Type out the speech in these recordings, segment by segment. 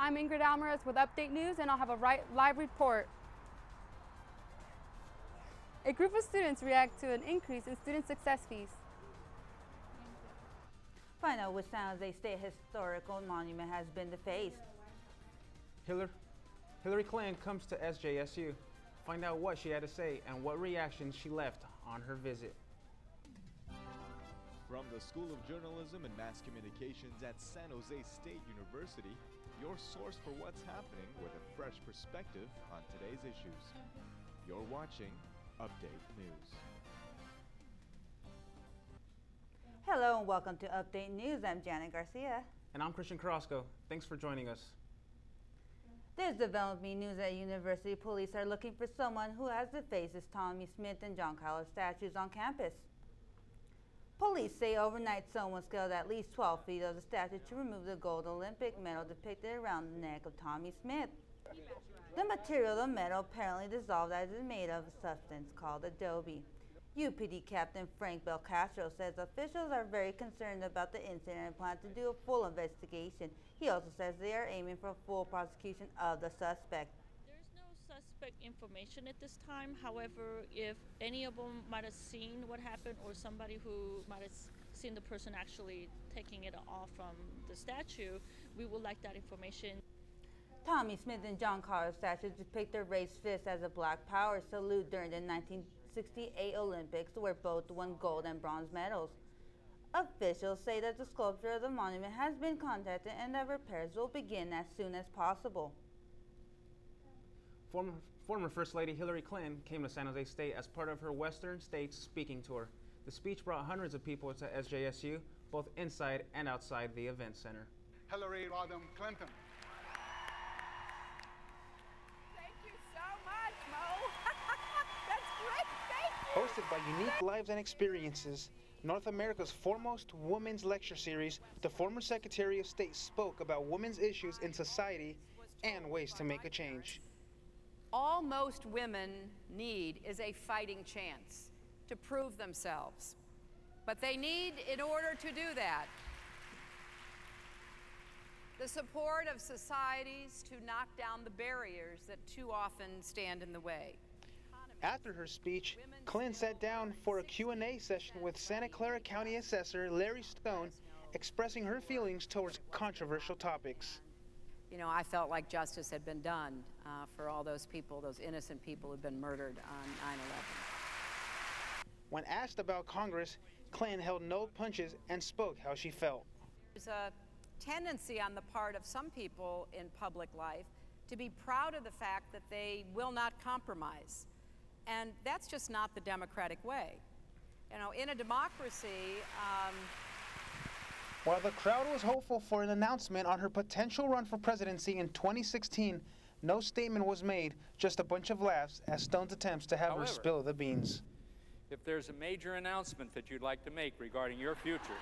I'm Ingrid Alvarez with Update News, and I'll have a live report. A group of students react to an increase in student success fees. Find out which San Jose State historical monument has been defaced. Hillary Clinton comes to SJSU. Find out what she had to say and what reactions she left on her visit. From the School of Journalism and Mass Communications at San Jose State University, your source for what's happening with a fresh perspective on today's issues. You're watching Update News. Hello and welcome to Update News. I'm Janet Garcia. And I'm Christian Carrasco. Thanks for joining us. There's developing news that University Police are looking for someone who has defaced Tommie Smith and John Carlos statues on campus. Police say overnight someone scaled at least 12 feet of the statue to remove the gold Olympic medal depicted around the neck of Tommie Smith. The material of the medal apparently dissolved as it is made of a substance called adobe. UPD Captain Frank Belcastro says officials are very concerned about the incident and plan to do a full investigation. He also says they are aiming for full prosecution of the suspect. There's no suspect information at this time. However, if any of them might have seen what happened or somebody who might have seen the person actually taking it off from the statue, we would like that information. Tommie Smith and John Carlos statues depict their raised fist as a Black Power salute during the 1968 Olympics, where both won gold and bronze medals. Officials say that the sculptor of the monument has been contacted and that repairs will begin as soon as possible. Former First Lady Hillary Clinton came to San Jose State as part of her Western States speaking tour. The speech brought hundreds of people to SJSU, both inside and outside the event center. Hillary Rodham Clinton. Thank you so much, Mo. That's great. Thank you. Hosted by Unique Lives and Experiences, North America's foremost women's lecture series, the former Secretary of State spoke about women's issues in society and ways to make a change. All most women need is a fighting chance to prove themselves. But they need, in order to do that, the support of societies to knock down the barriers that too often stand in the way. After her speech, Clinton sat down for a Q&A session with Santa Clara County Assessor Larry Stone, expressing her feelings towards controversial topics. You know, I felt like justice had been done for all those people, those innocent people who've been murdered on 9/11. When asked about Congress, Clinton held no punches and spoke how she felt. There's a tendency on the part of some people in public life to be proud of the fact that they will not compromise. And that's just not the democratic way. You know, in a democracy, While the crowd was hopeful for an announcement on her potential run for presidency in 2016, no statement was made, just a bunch of laughs as Stone's attempts to have her spill the beans. If there's a major announcement that you'd like to make regarding your future,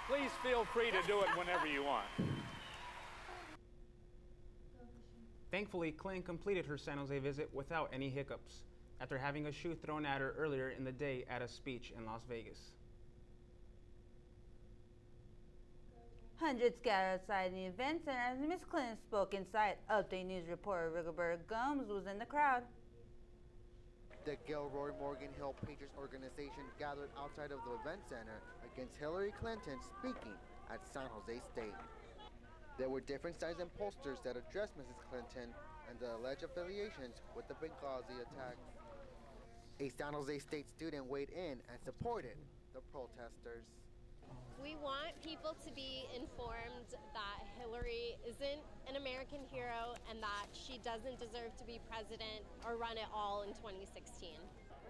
please feel free to do it whenever you want. Thankfully, Clinton completed her San Jose visit without any hiccups, after having a shoe thrown at her earlier in the day at a speech in Las Vegas. Hundreds gathered outside the event center as Ms. Clinton spoke inside. Update News reporter Rigobert Gomes was in the crowd. The Gilroy Morgan Hill Patriots organization gathered outside of the event center against Hillary Clinton speaking at San Jose State. There were different signs and posters that addressed Mrs. Clinton and the alleged affiliations with the Benghazi attacks. A San Jose State student weighed in and supported the protesters. We want people to be informed that Hillary isn't an American hero and that she doesn't deserve to be president or run it all in 2016.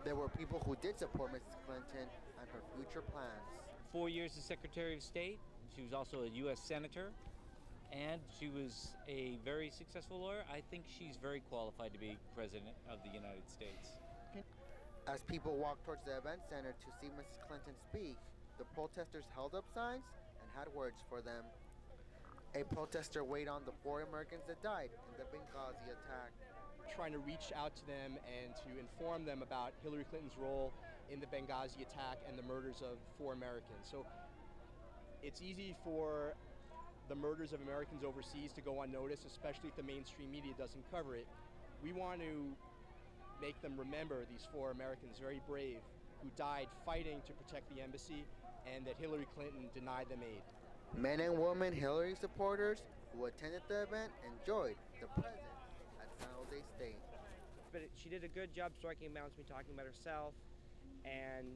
There were people who did support Mrs. Clinton and her future plans. 4 years as Secretary of State. She was also a U.S. Senator, and she was a very successful lawyer. I think she's very qualified to be President of the United States. As people walked towards the event center to see Mrs. Clinton speak, the protesters held up signs and had words for them. A protester weighed on the 4 Americans that died in the Benghazi attack. trying to reach out to them and to inform them about Hillary Clinton's role in the Benghazi attack and the murders of 4 Americans. So it's easy for the murders of Americans overseas to go unnoticed, especially if the mainstream media doesn't cover it. We want to make them remember these 4 Americans, very brave, who died fighting to protect the embassy, and that Hillary Clinton denied them aid. Men and women Hillary supporters who attended the event enjoyed the presence at San Jose State. But she did a good job striking a balance between talking about herself and,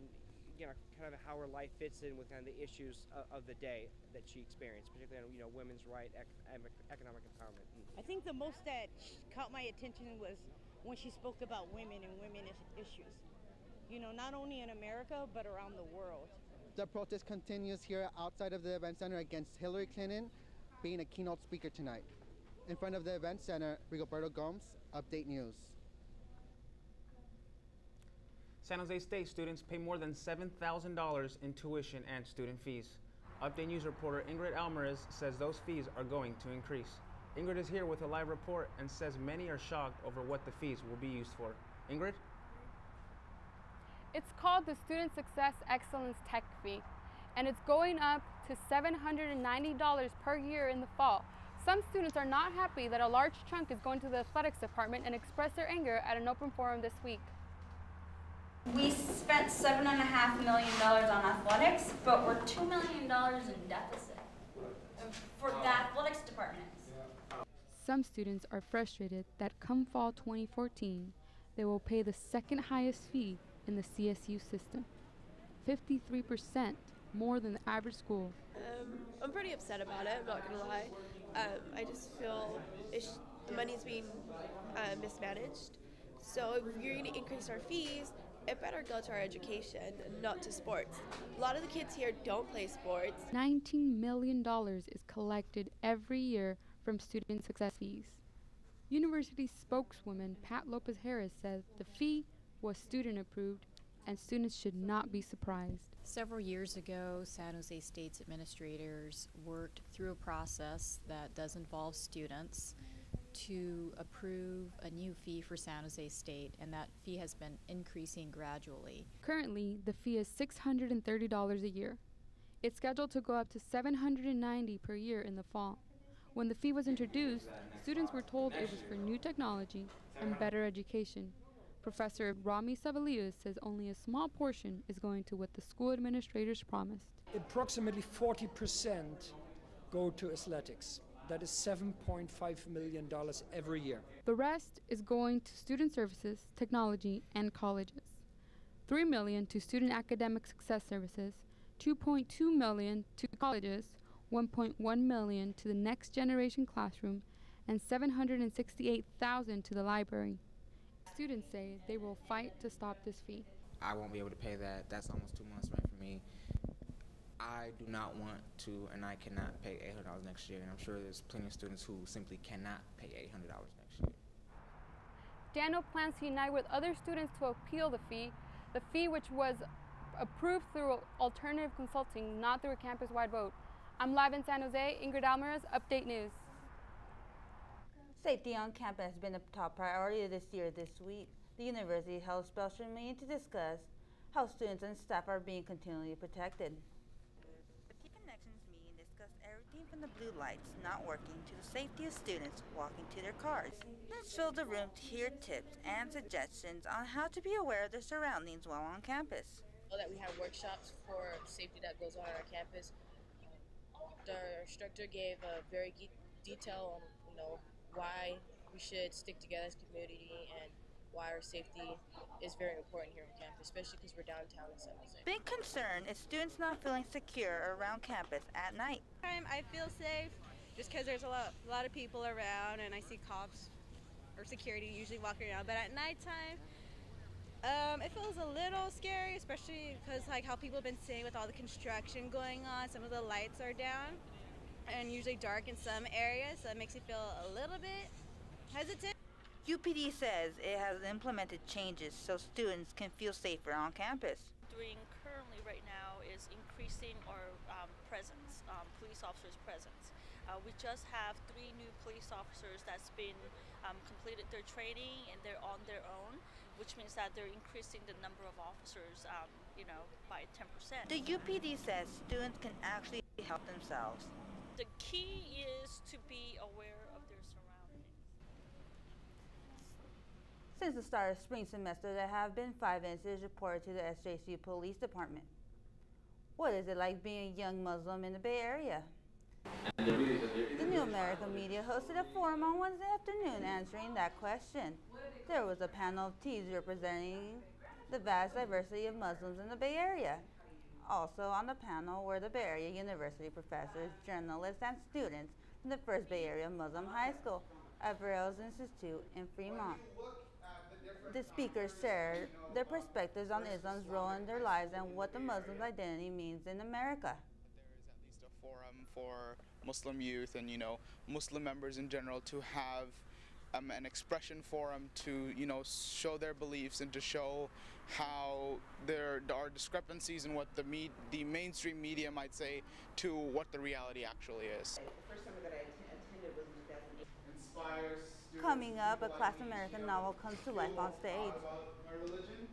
you know, kind of how her life fits in with kind of the issues of the day that she experienced, particularly on, you know, women's rights, economic empowerment. I think the most that caught my attention was when she spoke about women and women issues. You know, not only in America, but around the world. The protest continues here outside of the event center against Hillary Clinton being a keynote speaker tonight. In front of the event center, Rigoberto Gomes, Update News. San Jose State students pay more than $7,000 in tuition and student fees. Update News reporter Ingrid Alvarez says those fees are going to increase. Ingrid is here with a live report and says many are shocked over what the fees will be used for. Ingrid? It's called the Student Success Excellence Tech Fee, and it's going up to $790 per year in the fall. Some students are not happy that a large chunk is going to the athletics department and expressed their anger at an open forum this week. We spent $7.5 million on athletics, but we're $2 million in deficit for the athletics department. Some students are frustrated that come fall 2014, they will pay the second highest fee in the CSU system, 53% more than the average school. I'm pretty upset about it, I'm not gonna lie. I just feel the money's being mismanaged. So if you're gonna increase our fees, it better go to our education, not to sports. A lot of the kids here don't play sports. $19 million is collected every year from student success fees. University spokeswoman Pat Lopez Harris says the fee was student approved and students should not be surprised. Several years ago, San Jose State's administrators worked through a process that does involve students to approve a new fee for San Jose State, and that fee has been increasing gradually. Currently, the fee is $630 a year. It's scheduled to go up to $790 per year in the fall. When the fee was introduced, students were told it was for new technology and better education. Professor Rami Savalius says only a small portion is going to what the school administrators promised. Approximately 40% go to athletics. That is $7.5 million every year. The rest is going to student services, technology, and colleges. $3 million to student academic success services, $2.2 million to colleges, $1.1 million to the next generation classroom, and $768,000 to the library. Students say they will fight to stop this fee. I won't be able to pay that. That's almost 2 months rent for me. I do not want to, and I cannot pay $800 next year, and I'm sure there's plenty of students who simply cannot pay $800 next year. Daniel plans to unite with other students to appeal the fee which was approved through alternative consulting, not through a campus-wide vote. I'm live in San Jose, Ingrid Alvarez, Update News. Safety on campus has been a top priority this year. This week, the university held a special meeting to discuss how students and staff are being continually protected. The Key Connections meeting discussed everything from the blue lights not working to the safety of students walking to their cars. Students filled the room to hear tips and suggestions on how to be aware of their surroundings while on campus. That we have workshops for safety that goes on our campus. The instructor gave a very detail on, why we should stick together as a community and why our safety is very important here on campus, especially because we're downtown in San Jose. Big concern is students not feeling secure around campus at night. I feel safe just because there's a lot of people around and I see cops or security usually walking around, but at nighttime it feels a little scary, especially because like how people have been saying with all the construction going on, some of the lights are down and usually dark in some areas, so it makes me feel a little bit hesitant. UPD says it has implemented changes so students can feel safer on campus. Doing currently right now is increasing our presence, police officers' presence. We just have 3 new police officers that's been completed their training and they're on their own, which means that they're increasing the number of officers, by 10%. The UPD says students can actually help themselves. The key is to be aware of their surroundings. Since the start of spring semester, there have been 5 incidents reported to the SJC Police Department. What is it like being a young Muslim in the Bay Area? The New American Media hosted a forum on Wednesday afternoon answering that question. There was a panel of teams representing the vast diversity of Muslims in the Bay Area. Also on the panel were the Bay Area University professors, journalists, and students from the First Bay Area Muslim High School at Burroughs Institute in Fremont. The speakers shared their perspectives on Islam's role in their lives and what the Muslim's identity means in America. Forum for Muslim youth and Muslim members in general to have an expression forum to show their beliefs and to show how there are discrepancies in what the mainstream media might say to what the reality actually is. The first time that I attended was in 2008. Coming up, a classic American novel comes to life on stage. About my religion,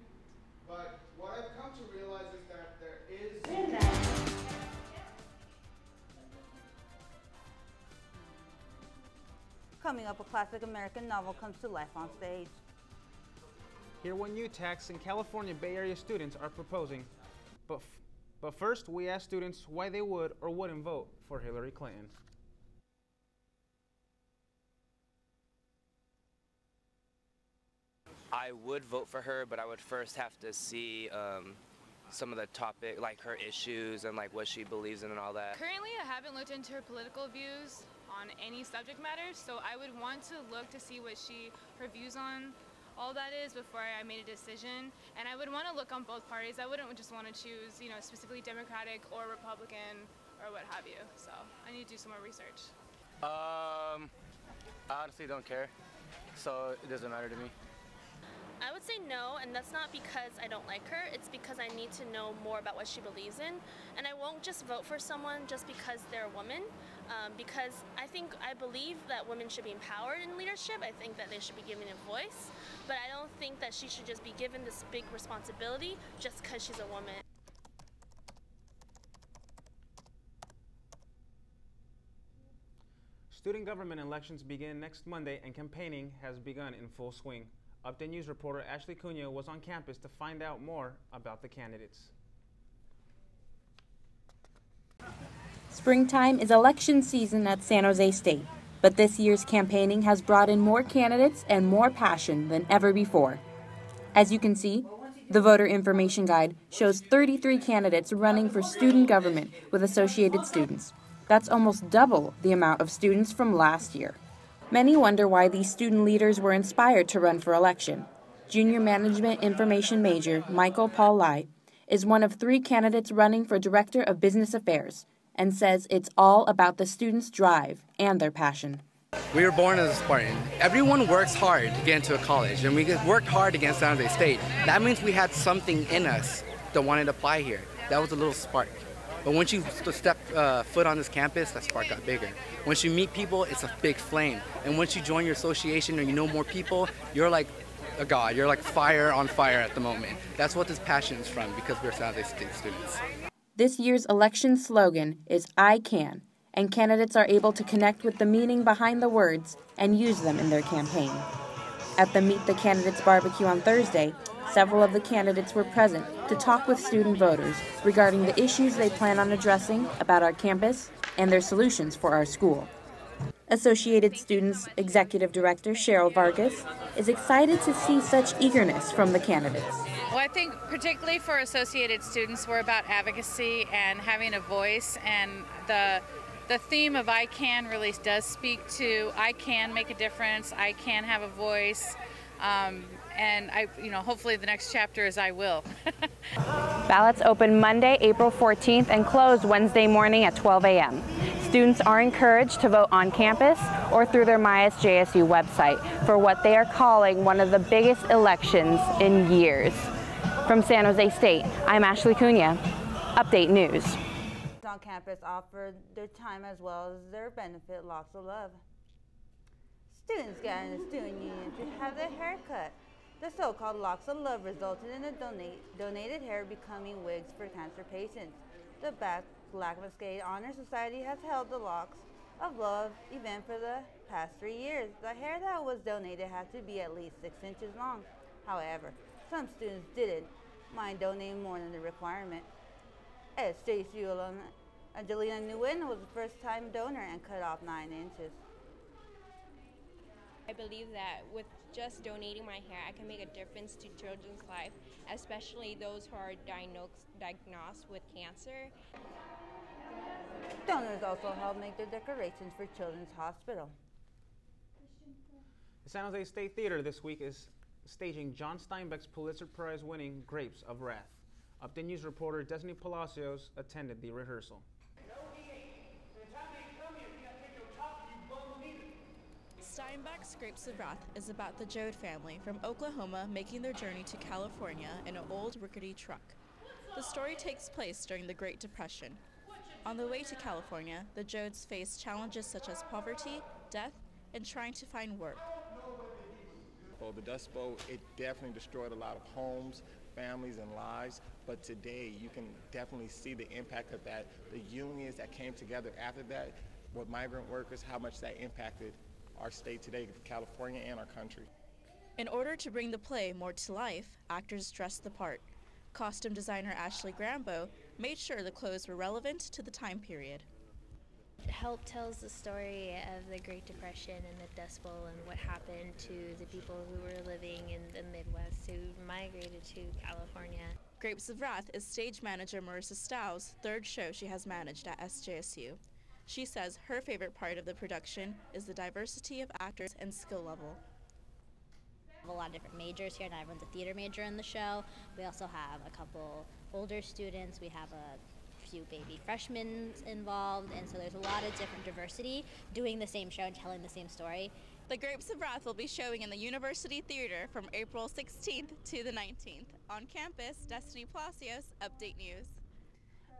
but what I've come to realize is that there is Coming up, a classic American novel comes to life on stage. Hear what new tax and California Bay Area students are proposing. But first, we asked students why they would or wouldn't vote for Hillary Clinton. I would vote for her, but I would first have to see some of the topic, like her issues and like what she believes in and all that. Currently, I haven't looked into her political views on any subject matter, so I would want to look to see what her views on all that is before I made a decision. And I would want to look on both parties. I wouldn't just want to choose, specifically Democratic or Republican or what have you. So I need to do some more research. I honestly don't care, so it doesn't matter to me. I would say no, and that's not because I don't like her, it's because I need to know more about what she believes in. And I won't just vote for someone just because they're a woman, because I believe that women should be empowered in leadership. I think that they should be given a voice, but I don't think that she should just be given this big responsibility just because she's a woman. Student government elections begin next Monday and campaigning has begun in full swing. Update News reporter Ashley Cunha was on campus to find out more about the candidates. Springtime is election season at San Jose State, but this year's campaigning has brought in more candidates and more passion than ever before. As you can see, the voter information guide shows 33 candidates running for student government with Associated Students. That's almost double the amount of students from last year. Many wonder why these student leaders were inspired to run for election. Junior Management Information major Michael Paul Lai is one of 3 candidates running for Director of Business Affairs and says it's all about the students' drive and their passion. We were born as a Spartan. Everyone works hard to get into a college, and we worked hard against San Jose State. That means we had something in us that wanted to apply here. That was a little spark. But once you step foot on this campus, that spark got bigger. Once you meet people, it's a big flame. And once you join your association or you know more people, you're like a god. You're like fire on fire at the moment. That's what this passion is from, because we're San Jose State students. This year's election slogan is I Can, and candidates are able to connect with the meaning behind the words and use them in their campaign. At the Meet the Candidates barbecue on Thursday, several of the candidates were present to talk with student voters regarding the issues they plan on addressing about our campus and their solutions for our school. Associated Students Executive Director Cheryl Vargas is excited to see such eagerness from the candidates. Well, I think particularly for Associated Students, we're about advocacy and having a voice, and the theme of I Can really does speak to I can make a difference, I can have a voice, and hopefully the next chapter is I will. Ballots open Monday, April 14th and close Wednesday morning at 12 a.m. Students are encouraged to vote on campus or through their MySJSU website for what they are calling one of the biggest elections in years. From San Jose State, I'm Ashley Cunha, Update News. on campus offer their time as well as their benefit Locks of Love. Students got in the student union to have their hair cut. The so-called Locks of Love resulted in the donated hair becoming wigs for cancer patients. The Black Cascade Honor Society has held the Locks of Love event for the past 3 years. The hair that was donated had to be at least 6 inches long. However, some students didn't mind donating more than the requirement. SJSU alum Angelina Nguyen was the first-time donor and cut off 9 inches. I believe that with just donating my hair, I can make a difference to children's life, especially those who are diagnosed with cancer. Donors also helped make the decorations for Children's Hospital. The San Jose State Theater this week is staging John Steinbeck's Pulitzer Prize-winning Grapes of Wrath. Update News reporter Destiny Palacios attended the rehearsal. Steinbeck's Grapes of Wrath is about the Joad family from Oklahoma making their journey to California in an old rickety truck. The story takes place during the Great Depression. On the way to California, the Joads face challenges such as poverty, death, and trying to find work. Well, the Dust Bowl, it definitely destroyed a lot of homes, families, and lives, but today you can definitely see the impact of that. The unions that came together after that with migrant workers, how much that impacted our state today, California, and our country. In order to bring the play more to life, actors dressed the part. Costume designer Ashley Grambo made sure the clothes were relevant to the time period. HELP tells the story of the Great Depression and the Dust Bowl and what happened to the people who were living in the Midwest who migrated to California. Grapes of Wrath is stage manager Marissa Stow's third show she has managed at SJSU. She says her favorite part of the production is the diversity of actors and skill level. We have a lot of different majors here, and everyone's a theater major in the show. We also have a couple older students. We have a few baby freshmen involved, and so there's a lot of different diversity doing the same show and telling the same story. The Grapes of Wrath will be showing in the University Theater from April 16th to the 19th. On campus, Destiny Palacios, Update News.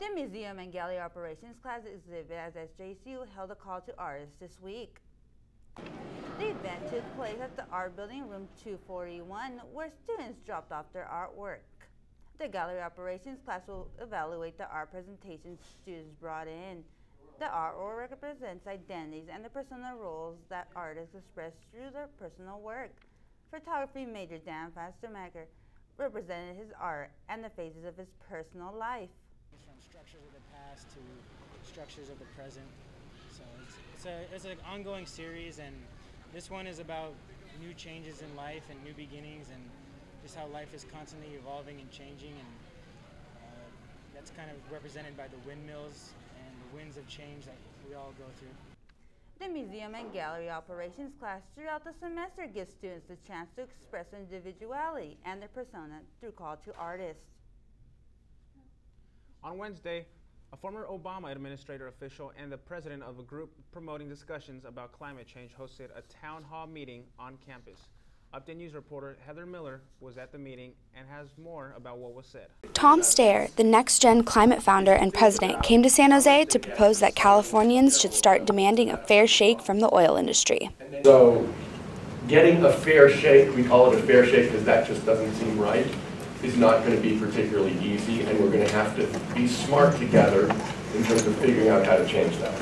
The Museum and Gallery Operations class exhibit at SJSU held a call to artists this week. The event took place at the Art Building, room 241, where students dropped off their artwork. The Gallery Operations class will evaluate the art presentations students brought in. The artwork represents identities and the personal roles that artists express through their personal work. Photography major Dan Fastermaker represented his art and the phases of his personal life. From structures of the past to structures of the present. So it's an ongoing series, and this one is about new changes in life and new beginnings, and just how life is constantly evolving and changing, and that's kind of represented by the windmills and the winds of change that we all go through. The Museum and Gallery Operations class throughout the semester gives students the chance to express individuality and their persona through call to artists. On Wednesday, a former Obama administrator official and the president of a group promoting discussions about climate change hosted a town hall meeting on campus. Update News reporter Heather Miller was at the meeting and has more about what was said. Tom Stair, the Next Gen Climate founder and president, came to San Jose to propose that Californians should start demanding a fair shake from the oil industry. So getting a fair shake, we call it a fair shake because that just doesn't seem right, is not going to be particularly easy, and we're going to have to be smart together in terms of figuring out how to change that.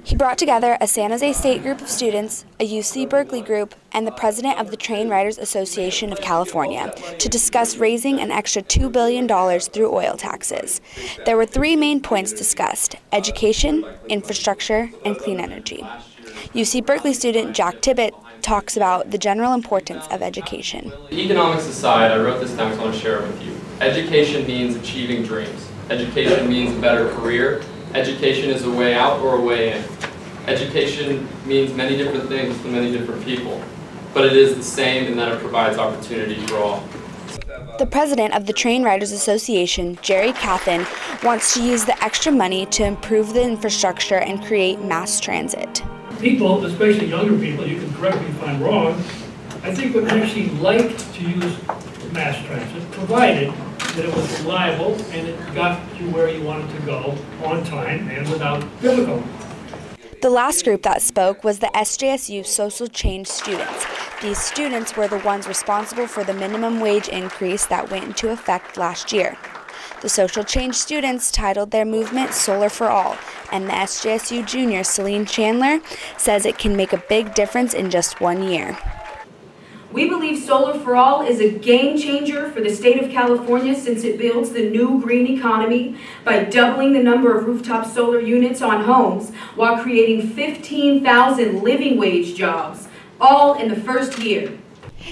He brought together a San Jose State group of students, a UC Berkeley group, and the president of the Train Riders Association of California to discuss raising an extra $2 billion through oil taxes. There were three main points discussed: education, infrastructure, and clean energy. UC Berkeley student Jack Tibbett talks about the general importance of education. Economics aside, I wrote this down, so I want to share it with you. Education means achieving dreams. Education means a better career. Education is a way out or a way in. Education means many different things to many different people, but it is the same in that it provides opportunity for all. The president of the Train Riders Association, Jerry Cathan, wants to use the extra money to improve the infrastructure and create mass transit. People, especially younger people, you can correct me if I'm wrong, I think would actually like to use mass transit, provided that it was reliable, and it got you where you wanted to go on time and without difficulty. The last group that spoke was the SJSU Social Change students. These students were the ones responsible for the minimum wage increase that went into effect last year. The Social Change students titled their movement Solar for All, and the SJSU junior Celine Chandler says it can make a big difference in just 1 year. We believe Solar for All is a game changer for the state of California since it builds the new green economy by doubling the number of rooftop solar units on homes while creating 15,000 living wage jobs, all in the first year.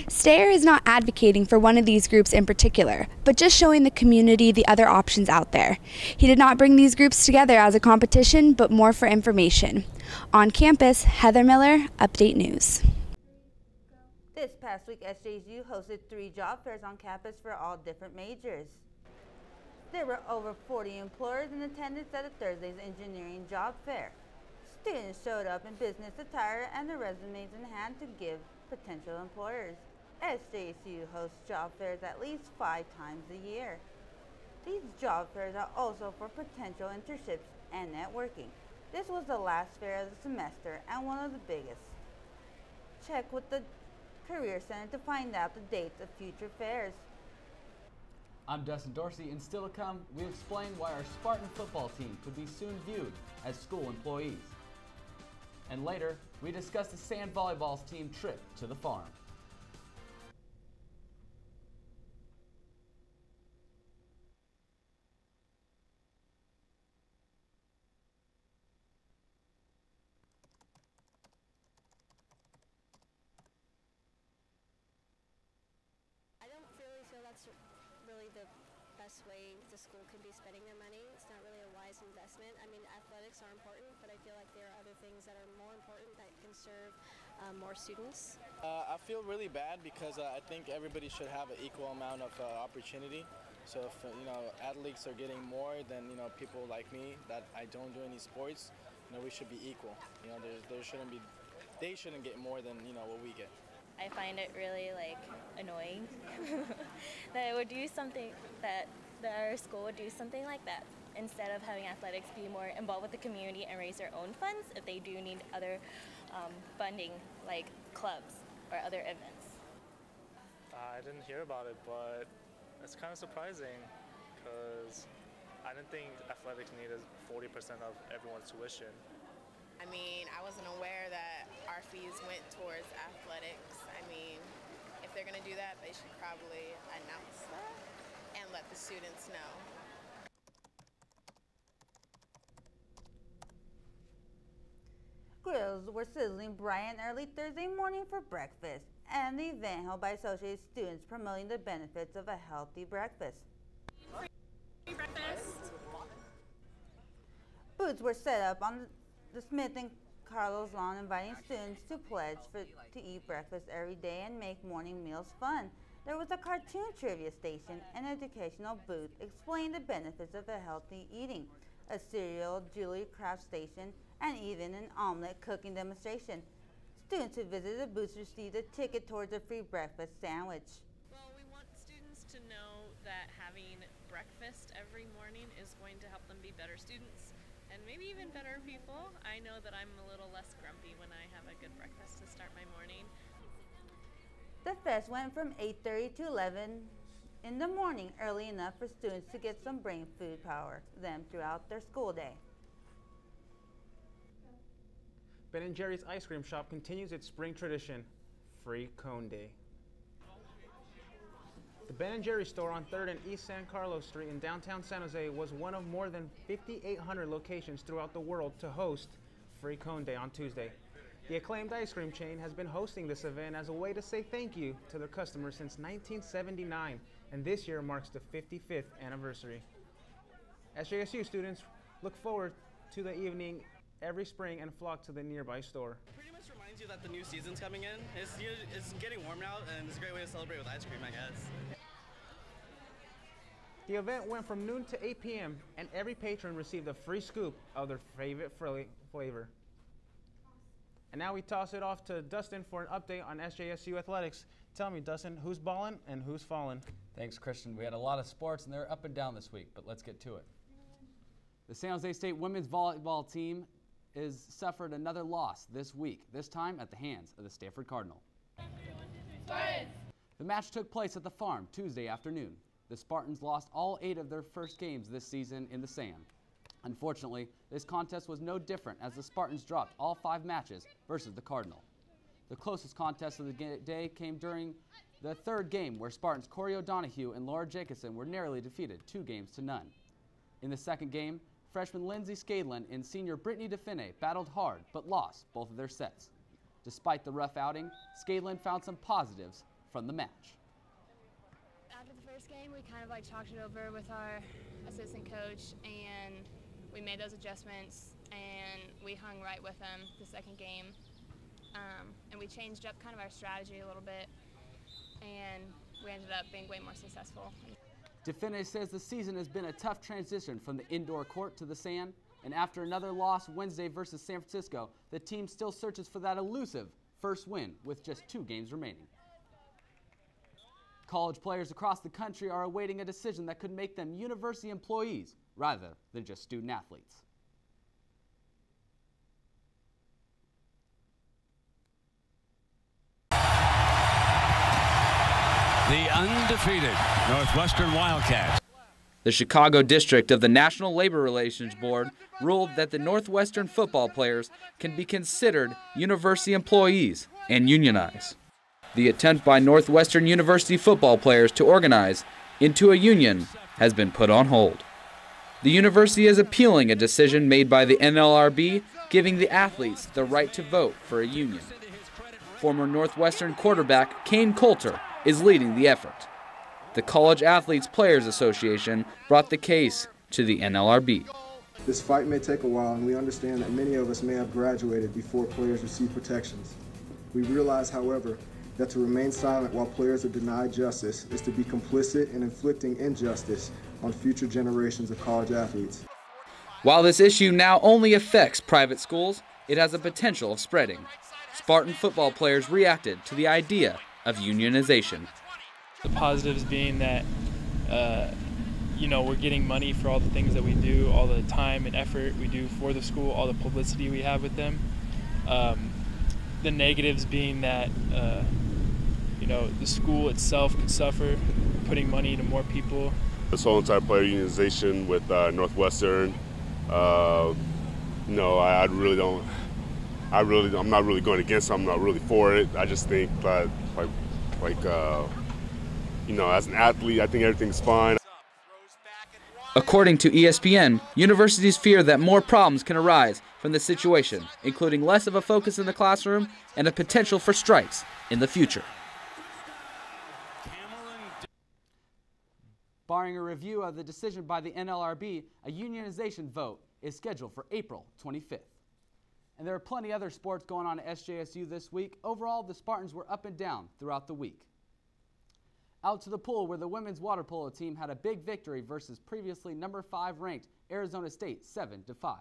Steyer is not advocating for one of these groups in particular, but just showing the community the other options out there. He did not bring these groups together as a competition, but more for information. On campus, Heather Miller, Update News. This past week, SJSU hosted 3 job fairs on campus for all different majors. There were over 40 employers in attendance at a Thursday's engineering job fair. Students showed up in business attire and their resumes in hand to give potential employers. SJSU hosts job fairs at least 5 times a year. These job fairs are also for potential internships and networking. This was the last fair of the semester and one of the biggest. Check with the Career Center to find out the dates of future fairs. I'm Dustin Dorsey, and still to come, we explain why our Spartan football team could be soon viewed as school employees. And later, we discuss the sand volleyball team trip to the farm. The best way the school can be spending their money. It's not really a wise investment. I mean, athletics are important, but I feel like there are other things that are more important that can serve more students. I feel really bad because I think everybody should have an equal amount of opportunity. So if athletes are getting more than people like me that I don't do any sports, we should be equal. They shouldn't get more than what we get. I find it really annoying that it would do something that our school would do something like that instead of having athletics be more involved with the community and raise their own funds if they do need other funding like clubs or other events. I didn't hear about it, but it's kind of surprising because I didn't think athletics needed 40% of everyone's tuition. I mean, I wasn't aware that our fees went towards athletics. I mean, if they're going to do that, they should probably announce that and let the students know. Grills were sizzling bright and early Thursday morning for breakfast, and the event held by Associated Students promoting the benefits of a healthy breakfast. Free breakfast. Booths were set up on the Smith and Carlos lawn, inviting students to pledge to eat breakfast every day and make morning meals fun. There was a cartoon trivia station, an educational booth explaining the benefits of a healthy eating, a cereal jewelry craft station, and even an omelet cooking demonstration. Students who visited the booths received a ticket towards a free breakfast sandwich. Well, we want students to know that having breakfast every morning is going to help them be better students and maybe even better people. I know that I'm a little less grumpy when I have a good breakfast to start my morning. The fest went from 8:30 to 11 in the morning, early enough for students to get some brain food power them throughout their school day. Ben & Jerry's ice cream shop continues its spring tradition, Free Cone Day. The Ben & Jerry's store on 3rd and East San Carlos Street in downtown San Jose was one of more than 5,800 locations throughout the world to host Free Cone Day on Tuesday. The acclaimed ice cream chain has been hosting this event as a way to say thank you to their customers since 1979, and this year marks the 55th anniversary. SJSU students look forward to the evening every spring and flock to the nearby store. It pretty much reminds you that the new season's coming in. It's getting warm now, and it's a great way to celebrate with ice cream, I guess. The event went from noon to 8 p.m., and every patron received a free scoop of their favorite flavor. And now we toss it off to Dustin for an update on SJSU athletics. Tell me, Dustin, who's balling and who's falling? Thanks, Christian. We had a lot of sports, and they're up and down this week, but let's get to it. The San Jose State women's volleyball team has suffered another loss this week, this time at the hands of the Stanford Cardinal. The match took place at the Farm Tuesday afternoon. The Spartans lost all 8 of their first games this season in the SAM. Unfortunately, this contest was no different as the Spartans dropped all 5 matches versus the Cardinal. The closest contest of the day came during the 3rd game, where Spartans Corey O'Donohue and Laura Jacobson were narrowly defeated 2-0. In the 2nd game, freshman Lindsay Scadlin and senior Brittany DeFine battled hard but lost both of their sets. Despite the rough outing, Scadlin found some positives from the match. After the first game, we kind of talked it over with our assistant coach, and we made those adjustments, and we hung right with them the 2nd game. And we changed up kind of our strategy a little bit, and we ended up being way more successful. DeFine says the season has been a tough transition from the indoor court to the sand, and after another loss Wednesday versus San Francisco, the team still searches for that elusive first win with just 2 games remaining. College players across the country are awaiting a decision that could make them university employees rather than just student athletes. The undefeated Northwestern Wildcats. The Chicago district of the National Labor Relations Board ruled that the Northwestern football players can be considered university employees and unionize. The attempt by Northwestern University football players to organize into a union has been put on hold. The university is appealing a decision made by the NLRB giving the athletes the right to vote for a union. Former Northwestern quarterback Kane Coulter is leading the effort. The College Athletes Players Association brought the case to the NLRB. This fight may take a while, and we understand that many of us may have graduated before players receive protections. We realize, however, that to remain silent while players are denied justice is to be complicit in inflicting injustice on future generations of college athletes. While this issue now only affects private schools, it has a potential of spreading. Spartan football players reacted to the idea of unionization. The positives being that, we're getting money for all the things that we do, all the time and effort we do for the school, all the publicity we have with them. The negatives being that, the school itself could suffer, putting money to more people. This whole entire player unionization with Northwestern, I'm not really going against it. I'm not really for it. I just think that, as an athlete, I think everything's fine. According to ESPN, universities fear that more problems can arise from the situation, including less of a focus in the classroom and a potential for strikes in the future. Barring a review of the decision by the NLRB, a unionization vote is scheduled for April 25th. And there are plenty other sports going on at SJSU this week. Overall, the Spartans were up and down throughout the week. Out to the pool, where the women's water polo team had a big victory versus previously number 5 ranked Arizona State 7-5.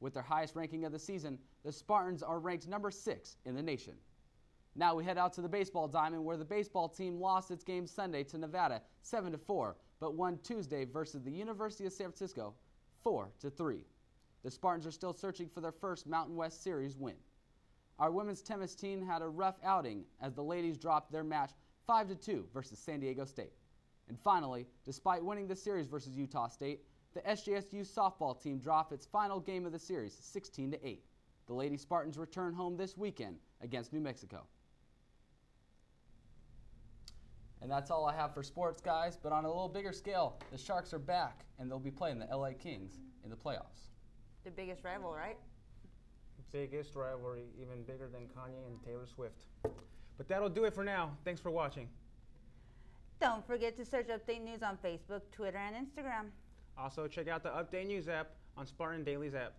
With their highest ranking of the season, the Spartans are ranked number 6 in the nation. Now we head out to the baseball diamond, where the baseball team lost its game Sunday to Nevada 7-4, but won Tuesday versus the University of San Francisco 4-3. The Spartans are still searching for their first Mountain West Series win. Our women's tennis team had a rough outing as the ladies dropped their match 5-2 versus San Diego State. And finally, despite winning the series versus Utah State, the SJSU softball team dropped its final game of the series 16-8. The Lady Spartans return home this weekend against New Mexico. And that's all I have for sports, guys, but on a little bigger scale, the Sharks are back and they'll be playing the LA Kings in the playoffs. The biggest rival, right? Biggest rivalry, even bigger than Kanye and Taylor Swift. But that'll do it for now. Thanks for watching. Don't forget to search Update News on Facebook, Twitter, and Instagram. Also, check out the Update News app on Spartan Daily's app.